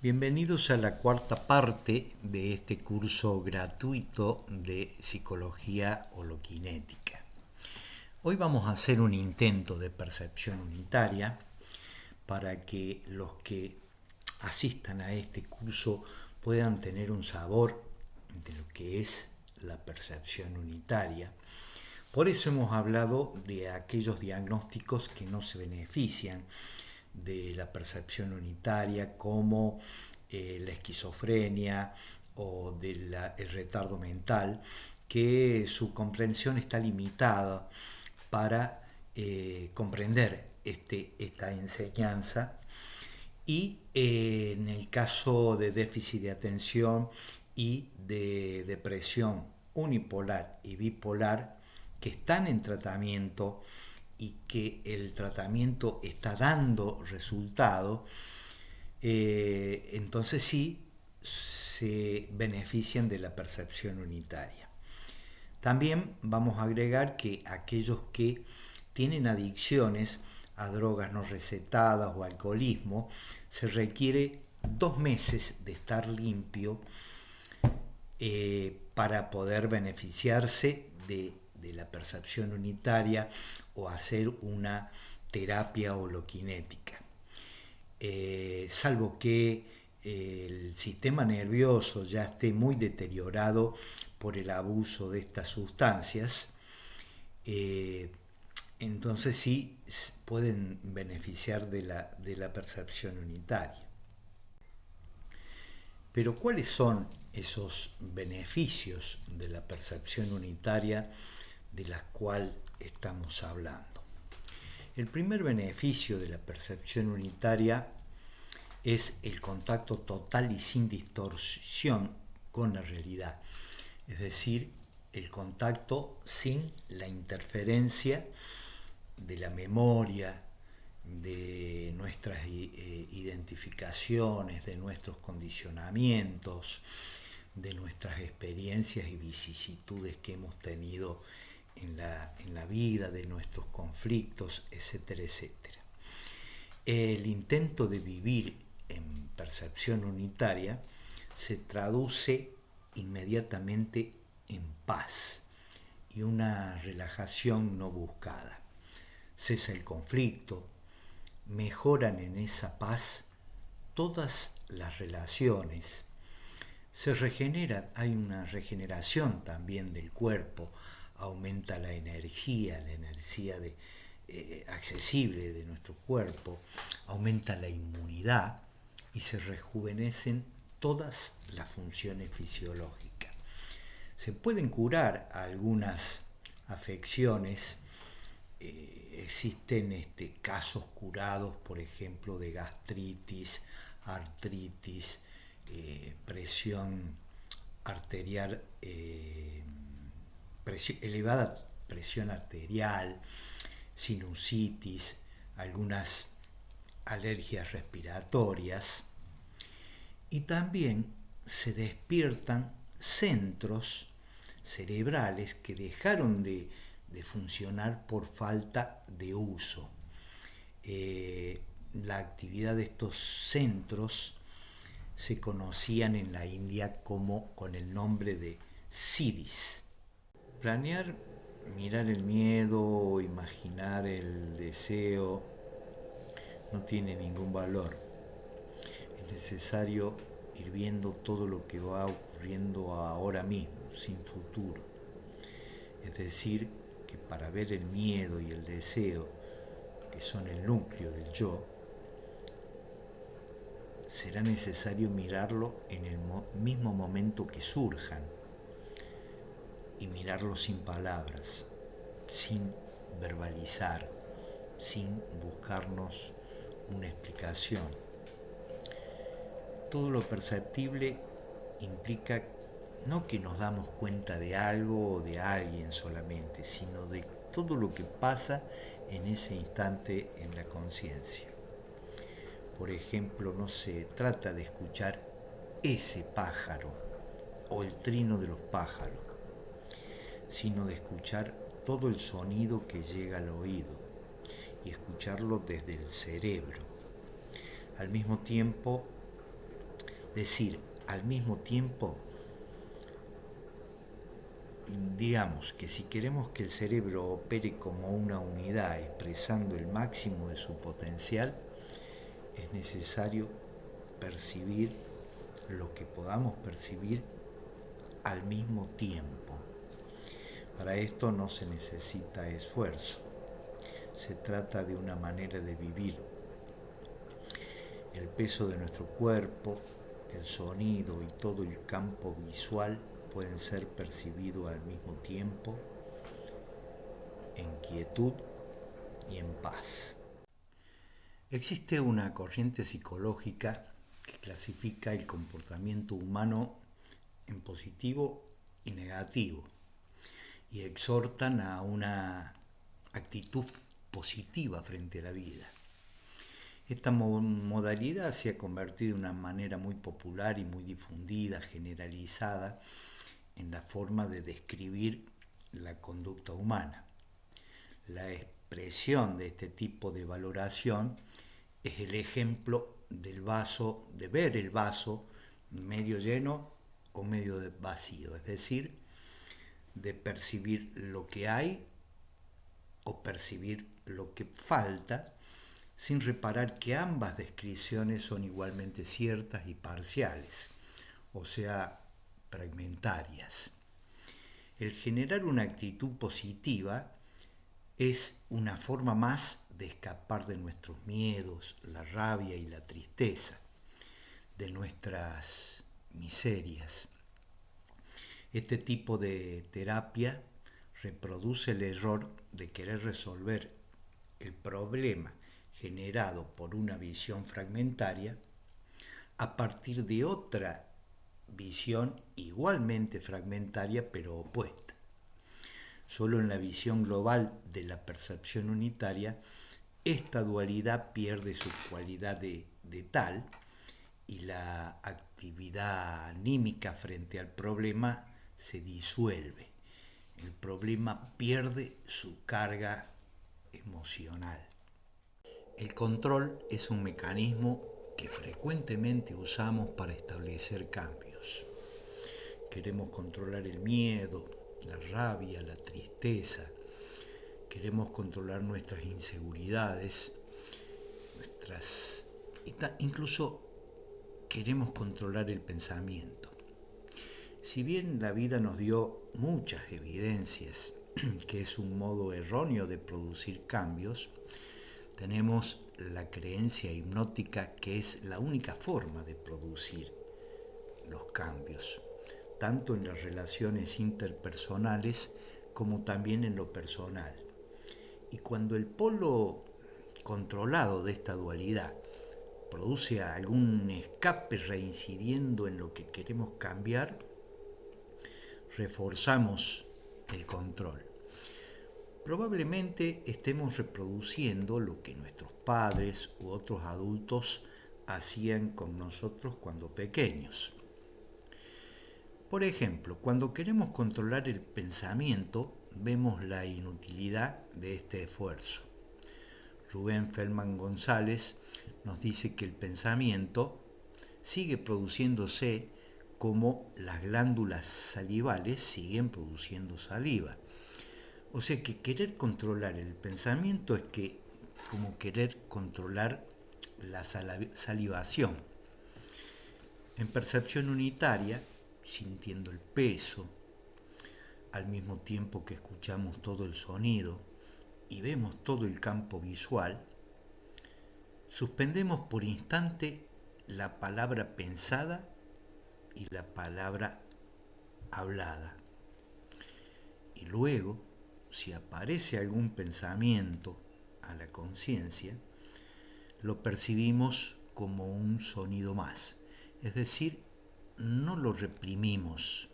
Bienvenidos a la cuarta parte de este curso gratuito de psicología holoquinética. Hoy vamos a hacer un intento de percepción unitaria para que los que asistan a este curso puedan tener un sabor de lo que es la percepción unitaria. Por eso hemos hablado de aquellos diagnósticos que no se benefician de la percepción unitaria, como la esquizofrenia o el retardo mental, que su comprensión está limitada para comprender esta enseñanza. Y en el caso de déficit de atención y de depresión unipolar y bipolar, que están en tratamiento y que el tratamiento está dando resultado, entonces sí se benefician de la percepción unitaria. También vamos a agregar que aquellos que tienen adicciones a drogas no recetadas o alcoholismo, se requiere 2 meses de estar limpio para poder beneficiarse de la percepción unitaria o hacer una terapia holoquinética. Salvo que el sistema nervioso ya esté muy deteriorado por el abuso de estas sustancias, entonces sí pueden beneficiar de la percepción unitaria. Pero ¿cuáles son esos beneficios de la percepción unitaria de las cuales estamos hablando? El primer beneficio de la percepción unitaria es el contacto total y sin distorsión con la realidad, es decir, el contacto sin la interferencia de la memoria, de nuestras identificaciones, de nuestros condicionamientos, de nuestras experiencias y vicisitudes que hemos tenido en la vida, de nuestros conflictos, etcétera, etcétera. El intento de vivir en percepción unitaria se traduce inmediatamente en paz y una relajación no buscada. Cesa el conflicto, mejoran en esa paz todas las relaciones, se regenera, hay una regeneración también del cuerpo, aumenta la energía accesible de nuestro cuerpo, aumenta la inmunidad y se rejuvenecen todas las funciones fisiológicas. Se pueden curar algunas afecciones. Existen casos curados, por ejemplo, de gastritis, artritis, presión arterial, elevada presión arterial, sinusitis, algunas alergias respiratorias, y también se despiertan centros cerebrales que dejaron de funcionar por falta de uso. La actividad de estos centros se conocían en la India con el nombre de siddhis. Planear, mirar el miedo, imaginar el deseo, no tiene ningún valor. Es necesario ir viendo todo lo que va ocurriendo ahora mismo, sin futuro. Es decir, que para ver el miedo y el deseo, que son el núcleo del yo, será necesario mirarlo en el mismo momento que surjan y mirarlo sin palabras, sin verbalizar, sin buscarnos una explicación. Todo lo perceptible implica no que nos damos cuenta de algo o de alguien solamente, sino de todo lo que pasa en ese instante en la conciencia. Por ejemplo, no se trata de escuchar ese pájaro o el trino de los pájaros, sino de escuchar todo el sonido que llega al oído y escucharlo desde el cerebro. Al mismo tiempo, decir, al mismo tiempo, digamos que si queremos que el cerebro opere como una unidad expresando el máximo de su potencial, es necesario percibir lo que podamos percibir al mismo tiempo. Para esto no se necesita esfuerzo. Se trata de una manera de vivir. El peso de nuestro cuerpo, el sonido y todo el campo visual pueden ser percibidos al mismo tiempo, en quietud y en paz. Existe una corriente psicológica que clasifica el comportamiento humano en positivo y negativo y exhortan a una actitud positiva frente a la vida. Esta modalidad se ha convertido en una manera muy popular y muy difundida, generalizada, en la forma de describir la conducta humana. La expresión de este tipo de valoración es el ejemplo del vaso, de ver el vaso medio lleno o medio vacío, es decir, de percibir lo que hay o percibir lo que falta, sin reparar que ambas descripciones son igualmente ciertas y parciales, o sea, fragmentarias. El generar una actitud positiva es una forma más de escapar de nuestros miedos, la rabia y la tristeza, de nuestras miserias. Este tipo de terapia reproduce el error de querer resolver el problema generado por una visión fragmentaria a partir de otra visión igualmente fragmentaria pero opuesta. Solo en la visión global de la percepción unitaria, esta dualidad pierde su cualidad de tal y la actividad anímica frente al problema se disuelve. El problema pierde su carga emocional. El control es un mecanismo que frecuentemente usamos para establecer cambios. Queremos controlar el miedo, la rabia, la tristeza. Queremos controlar nuestras inseguridades, incluso queremos controlar el pensamiento. Si bien la vida nos dio muchas evidencias que es un modo erróneo de producir cambios, tenemos la creencia hipnótica que es la única forma de producir los cambios, tanto en las relaciones interpersonales como también en lo personal. Y cuando el polo controlado de esta dualidad produce algún escape reincidiendo en lo que queremos cambiar, reforzamos el control. Probablemente estemos reproduciendo lo que nuestros padres u otros adultos hacían con nosotros cuando pequeños. Por ejemplo, cuando queremos controlar el pensamiento, vemos la inutilidad de este esfuerzo. Rubén Feldman González nos dice que el pensamiento sigue produciéndose como las glándulas salivales siguen produciendo saliva. O sea que querer controlar el pensamiento es como querer controlar la salivación. En percepción unitaria, sintiendo el peso, al mismo tiempo que escuchamos todo el sonido y vemos todo el campo visual, suspendemos por instante la palabra pensada y la palabra hablada. Y luego, si aparece algún pensamiento a la conciencia, lo percibimos como un sonido más. Es decir, no lo reprimimos,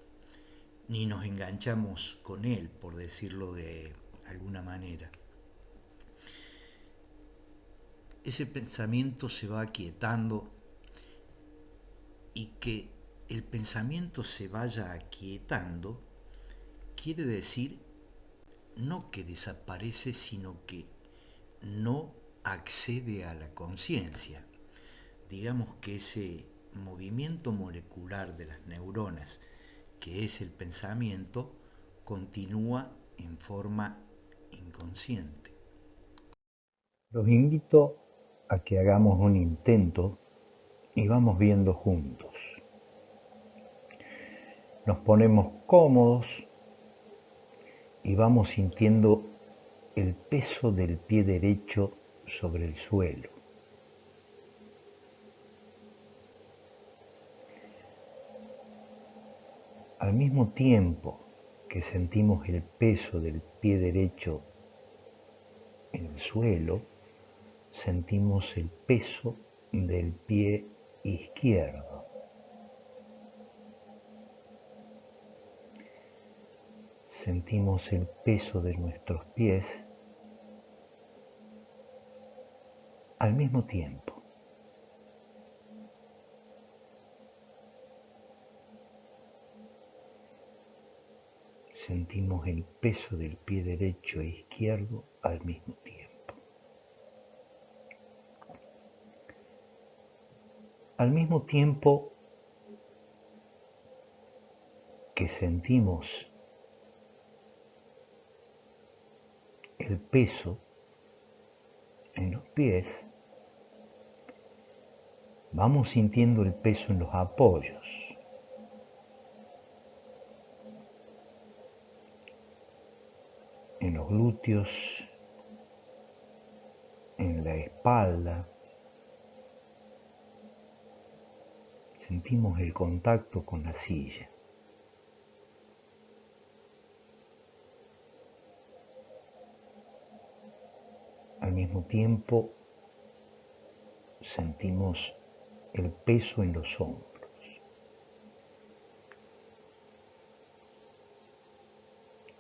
ni nos enganchamos con él, por decirlo de alguna manera. Ese pensamiento se va aquietando y que el pensamiento se vaya aquietando quiere decir no que desaparece, sino que no accede a la conciencia. Digamos que ese movimiento molecular de las neuronas, que es el pensamiento, continúa en forma inconsciente. Los invito a que hagamos un intento y vamos viendo juntos. Nos ponemos cómodos y vamos sintiendo el peso del pie derecho sobre el suelo. Al mismo tiempo que sentimos el peso del pie derecho en el suelo, sentimos el peso del pie izquierdo. Sentimos el peso de nuestros pies al mismo tiempo. Sentimos el peso del pie derecho e izquierdo al mismo tiempo. Al mismo tiempo que sentimos el peso en los pies, vamos sintiendo el peso en los apoyos. En los glúteos, en la espalda. Sentimos el contacto con la silla. Al mismo tiempo, sentimos el peso en los hombros.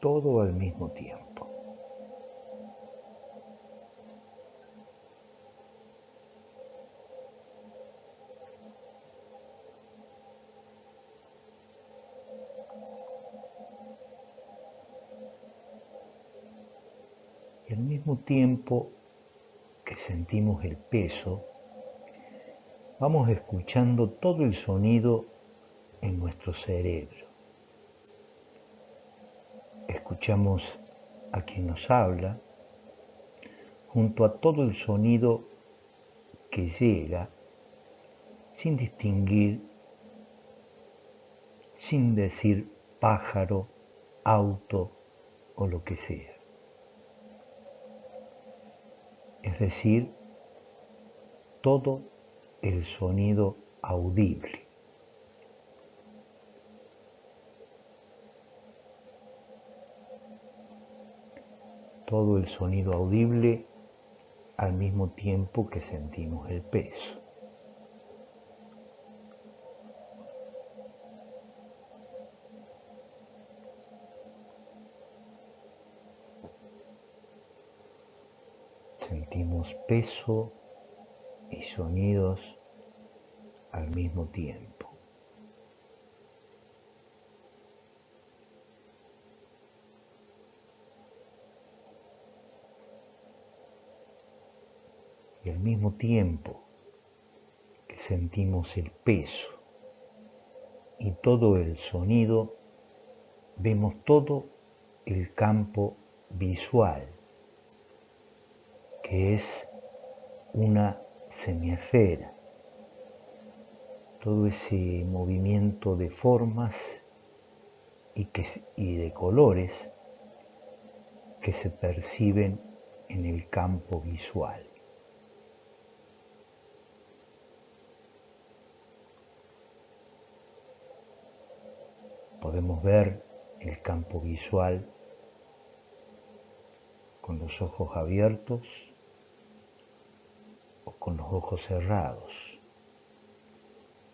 Todo al mismo tiempo. Y al mismo tiempo que sentimos el peso, vamos escuchando todo el sonido en nuestro cerebro. Escuchamos a quien nos habla, junto a todo el sonido que llega, sin distinguir, sin decir pájaro, auto o lo que sea. Es decir, todo el sonido audible. Todo el sonido audible al mismo tiempo que sentimos el peso. Sentimos peso y sonidos al mismo tiempo. Y al mismo tiempo que sentimos el peso y todo el sonido, vemos todo el campo visual, que es una semiesfera. Todo ese movimiento de formas y de colores que se perciben en el campo visual. Podemos ver el campo visual con los ojos abiertos o con los ojos cerrados.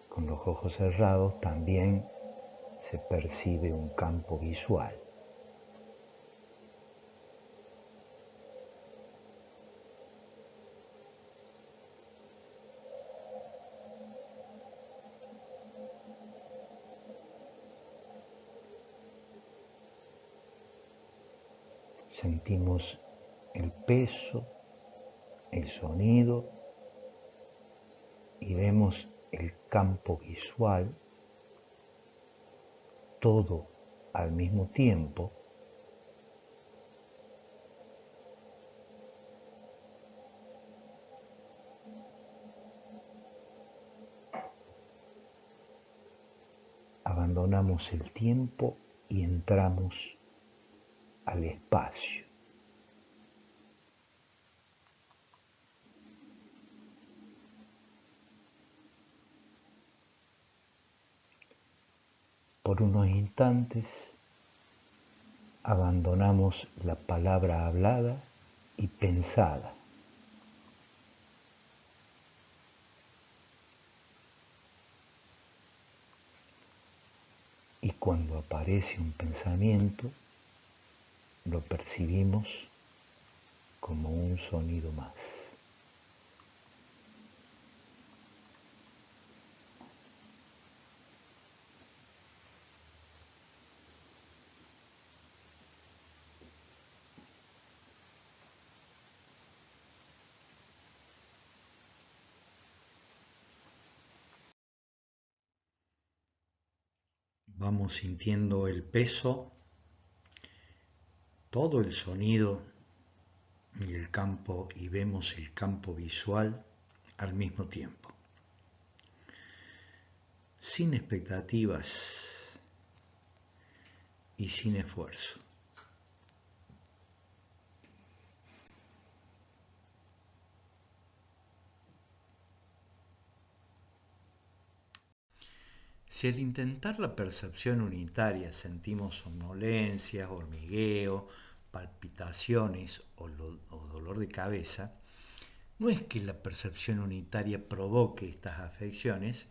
Con los ojos cerrados también se percibe un campo visual. Sentimos el peso, el sonido y vemos el campo visual, todo al mismo tiempo, abandonamos el tiempo y entramos al espacio. Por unos instantes abandonamos la palabra hablada y pensada. Y cuando aparece un pensamiento, lo percibimos como un sonido más. Vamos sintiendo el peso, todo el sonido y el campo, y vemos el campo visual al mismo tiempo. Sin expectativas y sin esfuerzo. Si al intentar la percepción unitaria sentimos somnolencia, hormigueo, palpitaciones o dolor de cabeza, no es que la percepción unitaria provoque estas afecciones,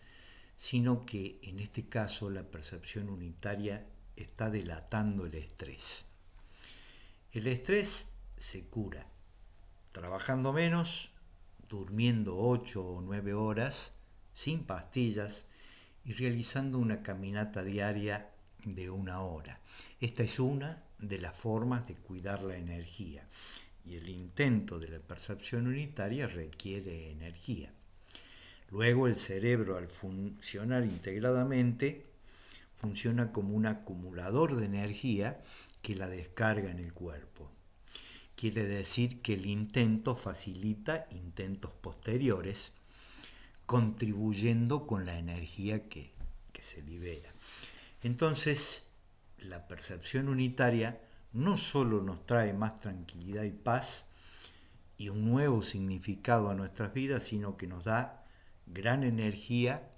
sino que en este caso la percepción unitaria está delatando el estrés. El estrés se cura trabajando menos, durmiendo 8 o 9 horas, sin pastillas, y realizando una caminata diaria de 1 hora. Esta es una de las formas de cuidar la energía, y el intento de la percepción unitaria requiere energía. Luego el cerebro, al funcionar integradamente, funciona como un acumulador de energía que la descarga en el cuerpo. Quiere decir que el intento facilita intentos posteriores, contribuyendo con la energía que se libera. Entonces, la percepción unitaria no solo nos trae más tranquilidad y paz y un nuevo significado a nuestras vidas, sino que nos da gran energía,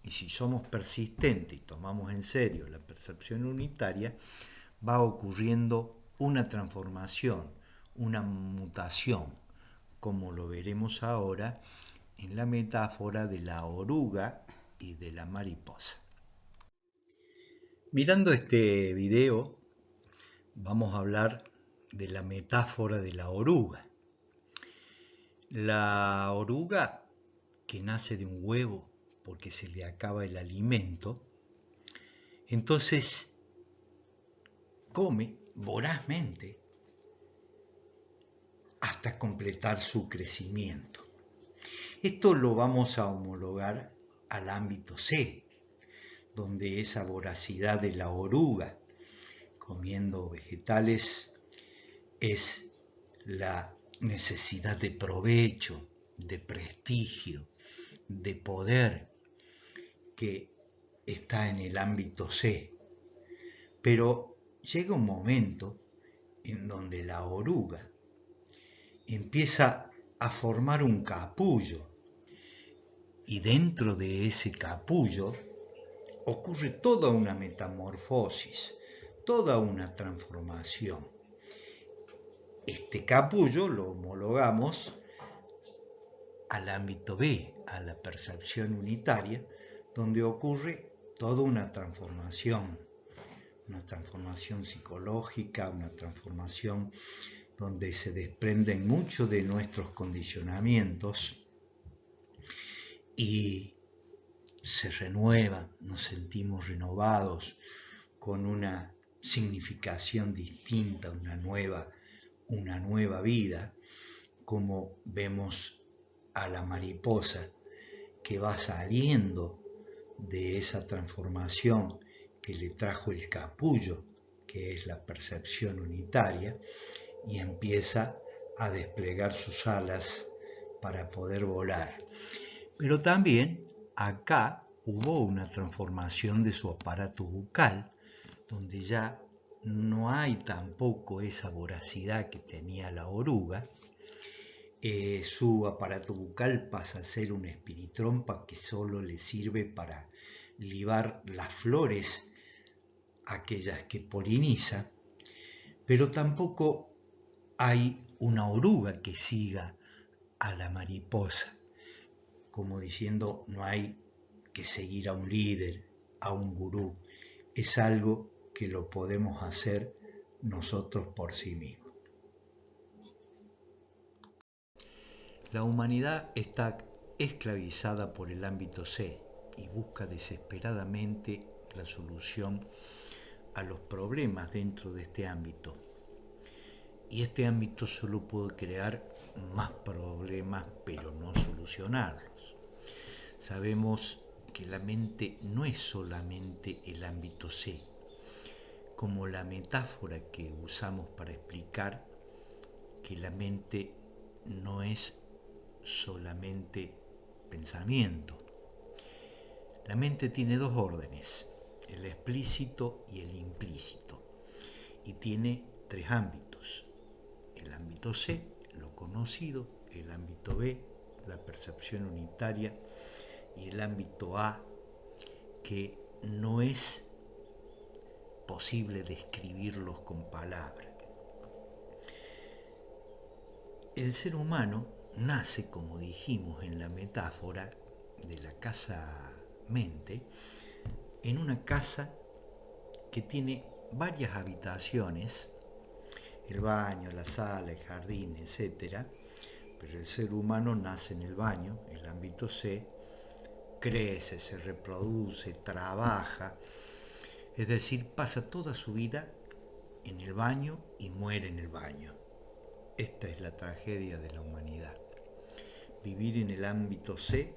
y si somos persistentes y tomamos en serio la percepción unitaria, va ocurriendo una transformación, una mutación, como lo veremos ahora en la metáfora de la oruga y de la mariposa. Mirando este video, vamos a hablar de la metáfora de la oruga. La oruga, que nace de un huevo porque se le acaba el alimento, entonces come vorazmente hasta completar su crecimiento. Esto lo vamos a homologar al ámbito C, donde esa voracidad de la oruga comiendo vegetales es la necesidad de provecho, de prestigio, de poder que está en el ámbito C. Pero llega un momento en donde la oruga empieza a formar un capullo, y dentro de ese capullo ocurre toda una metamorfosis, toda una transformación. Este capullo lo homologamos al ámbito B, a la percepción unitaria, donde ocurre toda una transformación psicológica, una transformación donde se desprenden mucho de nuestros condicionamientos y se renueva, nos sentimos renovados con una significación distinta, una nueva vida, como vemos a la mariposa que va saliendo de esa transformación que le trajo el capullo, que es la percepción unitaria, y empieza a desplegar sus alas para poder volar. Pero también acá hubo una transformación de su aparato bucal, donde ya no hay tampoco esa voracidad que tenía la oruga. Su aparato bucal pasa a ser una espiritrompa que solo le sirve para libar las flores, aquellas que poliniza, pero tampoco hay una oruga que siga a la mariposa, como diciendo no hay que seguir a un líder, a un gurú, es algo que lo podemos hacer nosotros por sí mismos. La humanidad está esclavizada por el ámbito C y busca desesperadamente la solución a los problemas dentro de este ámbito. Y este ámbito solo puede crear más problemas, pero no solucionarlos. Sabemos que la mente no es solamente el ámbito C, como la metáfora que usamos para explicar que la mente no es solamente pensamiento. La mente tiene dos órdenes, el explícito y el implícito, y tiene tres ámbitos: el ámbito C, lo conocido; el ámbito B, la percepción unitaria; y el ámbito A, que no es posible describirlos con palabras. El ser humano nace, como dijimos en la metáfora de la casa mente, en una casa que tiene varias habitaciones, el baño, la sala, el jardín, etc. Pero el ser humano nace en el baño, el ámbito C, crece, se reproduce, trabaja, es decir, pasa toda su vida en el baño y muere en el baño. Esta es la tragedia de la humanidad. Vivir en el ámbito C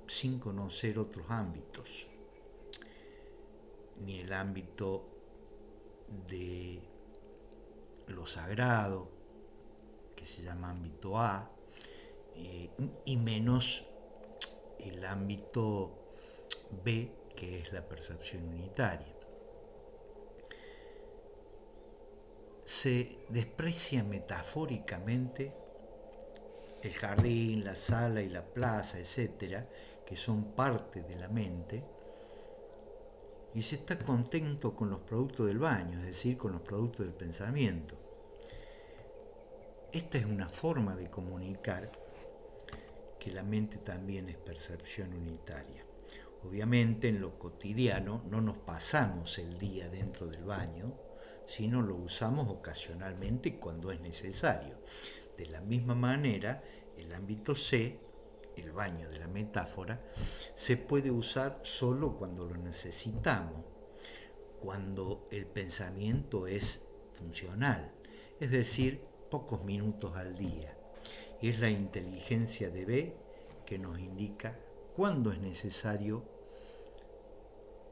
sin conocer otros ámbitos, ni el ámbito de lo sagrado, que se llama ámbito A, y menos el ámbito B, que es la percepción unitaria. Se desprecia metafóricamente el jardín, la sala y la plaza, etcétera, que son parte de la mente, y se está contento con los productos del baño, es decir, con los productos del pensamiento. Esta es una forma de comunicar que la mente también es percepción unitaria. Obviamente en lo cotidiano no nos pasamos el día dentro del baño, sino lo usamos ocasionalmente cuando es necesario. De la misma manera, el ámbito C, el baño de la metáfora, se puede usar solo cuando lo necesitamos, cuando el pensamiento es funcional, es decir, pocos minutos al día. Y es la inteligencia de B que nos indica cuándo es necesario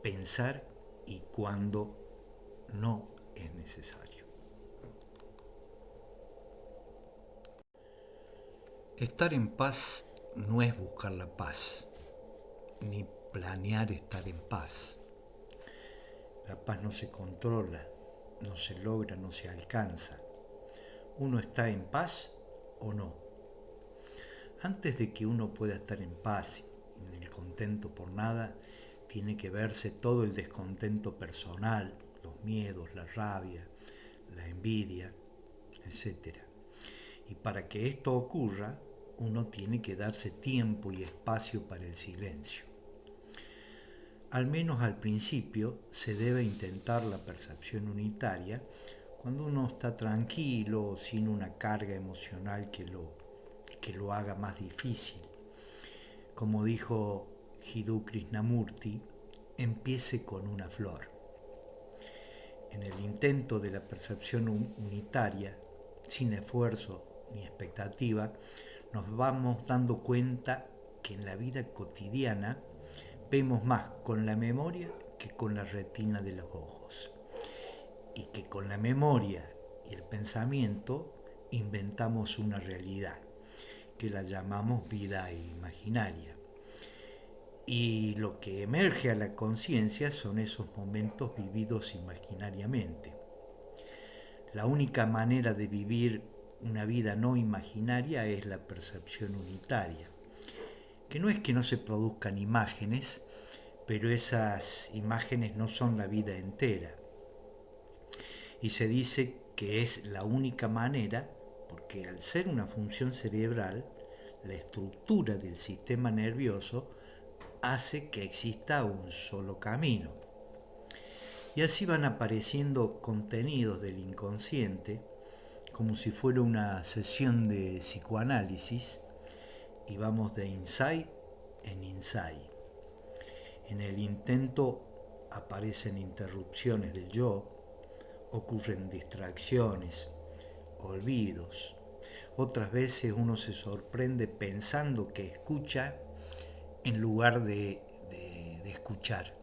pensar y cuándo no es necesario. Estar en paz no es buscar la paz, ni planear estar en paz. La paz no se controla, no se logra, no se alcanza. Uno está en paz o no. Antes de que uno pueda estar en paz, en el contento por nada, tiene que verse todo el descontento personal, los miedos, la rabia, la envidia, etc. Y para que esto ocurra, uno tiene que darse tiempo y espacio para el silencio. Al menos al principio se debe intentar la percepción unitaria cuando uno está tranquilo, sin una carga emocional que lo haga más difícil. Como dijo Jiddu Krishnamurti, empiece con una flor. En el intento de la percepción unitaria, sin esfuerzo ni expectativa, nos vamos dando cuenta que en la vida cotidiana vemos más con la memoria que con la retina de los ojos. Y que con la memoria y el pensamiento inventamos una realidad que la llamamos vida imaginaria. Y lo que emerge a la conciencia son esos momentos vividos imaginariamente. La única manera de vivir una vida no imaginaria es la percepción unitaria, que no es que no se produzcan imágenes, pero esas imágenes no son la vida entera. Y se dice que es la única manera, porque al ser una función cerebral, la estructura del sistema nervioso hace que exista un solo camino. Y así van apareciendo contenidos del inconsciente, como si fuera una sesión de psicoanálisis, y vamos de insight en insight. En el intento aparecen interrupciones del yo, ocurren distracciones, olvidos. Otras veces uno se sorprende pensando que escucha en lugar de escuchar.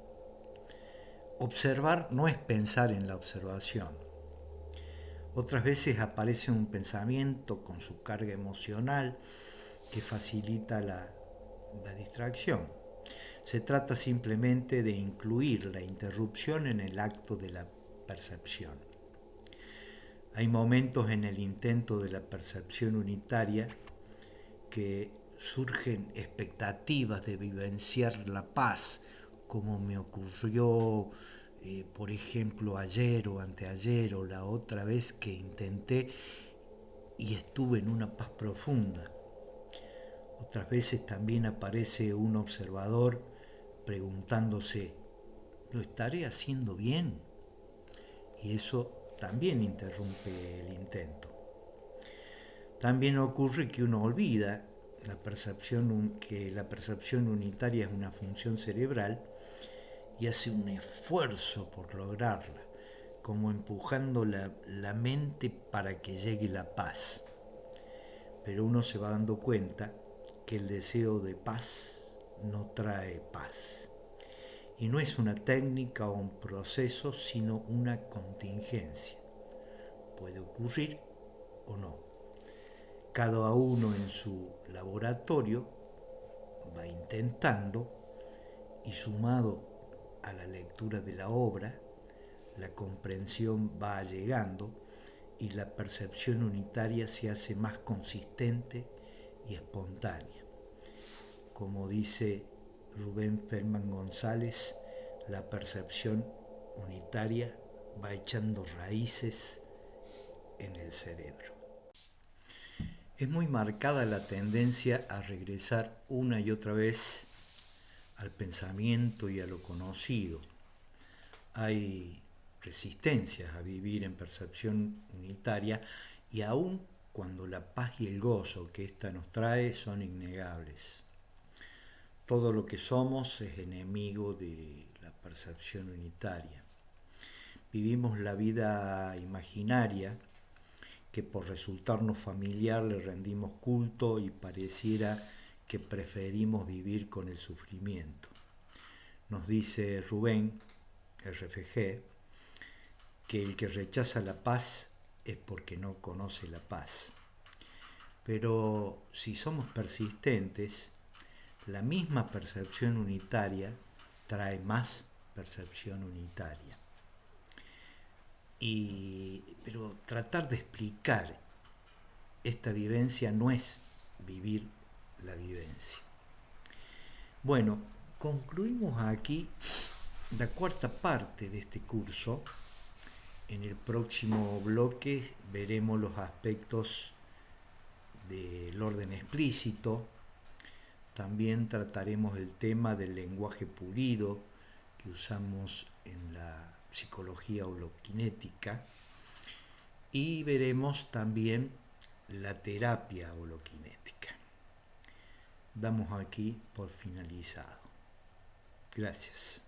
Observar no es pensar en la observación. Otras veces aparece un pensamiento con su carga emocional que facilita la distracción. Se trata simplemente de incluir la interrupción en el acto de la percepción. Hay momentos en el intento de la percepción unitaria que surgen expectativas de vivenciar la paz, como me ocurrió, por ejemplo, ayer o anteayer o la otra vez que intenté y estuve en una paz profunda. Otras veces también aparece un observador preguntándose, ¿lo estaré haciendo bien? Y eso también interrumpe el intento. También ocurre que uno olvida que la percepción unitaria es una función cerebral y hace un esfuerzo por lograrla, como empujando la mente para que llegue la paz. Pero uno se va dando cuenta que el deseo de paz no trae paz. Y no es una técnica o un proceso, sino una contingencia. Puede ocurrir o no. Cada uno en su laboratorio va intentando y sumado a la lectura de la obra, la comprensión va llegando y la percepción unitaria se hace más consistente y espontánea. Como dice Rubén Feldman González, la percepción unitaria va echando raíces en el cerebro. Es muy marcada la tendencia a regresar una y otra vez al pensamiento y a lo conocido. Hay resistencias a vivir en percepción unitaria y aun cuando la paz y el gozo que ésta nos trae son innegables. Todo lo que somos es enemigo de la percepción unitaria. Vivimos la vida imaginaria que por resultarnos familiar le rendimos culto y pareciera que preferimos vivir con el sufrimiento. Nos dice Rubén, RFG, que el que rechaza la paz es porque no conoce la paz. Pero si somos persistentes, la misma percepción unitaria trae más percepción unitaria. Pero tratar de explicar esta vivencia no es vivir la vivencia. Bueno, concluimos aquí la cuarta parte de este curso. En el próximo bloque veremos los aspectos del orden explícito. También trataremos el tema del lenguaje pulido que usamos en la psicología holoquinética y veremos también la terapia holoquinética. Damos aquí por finalizado. Gracias.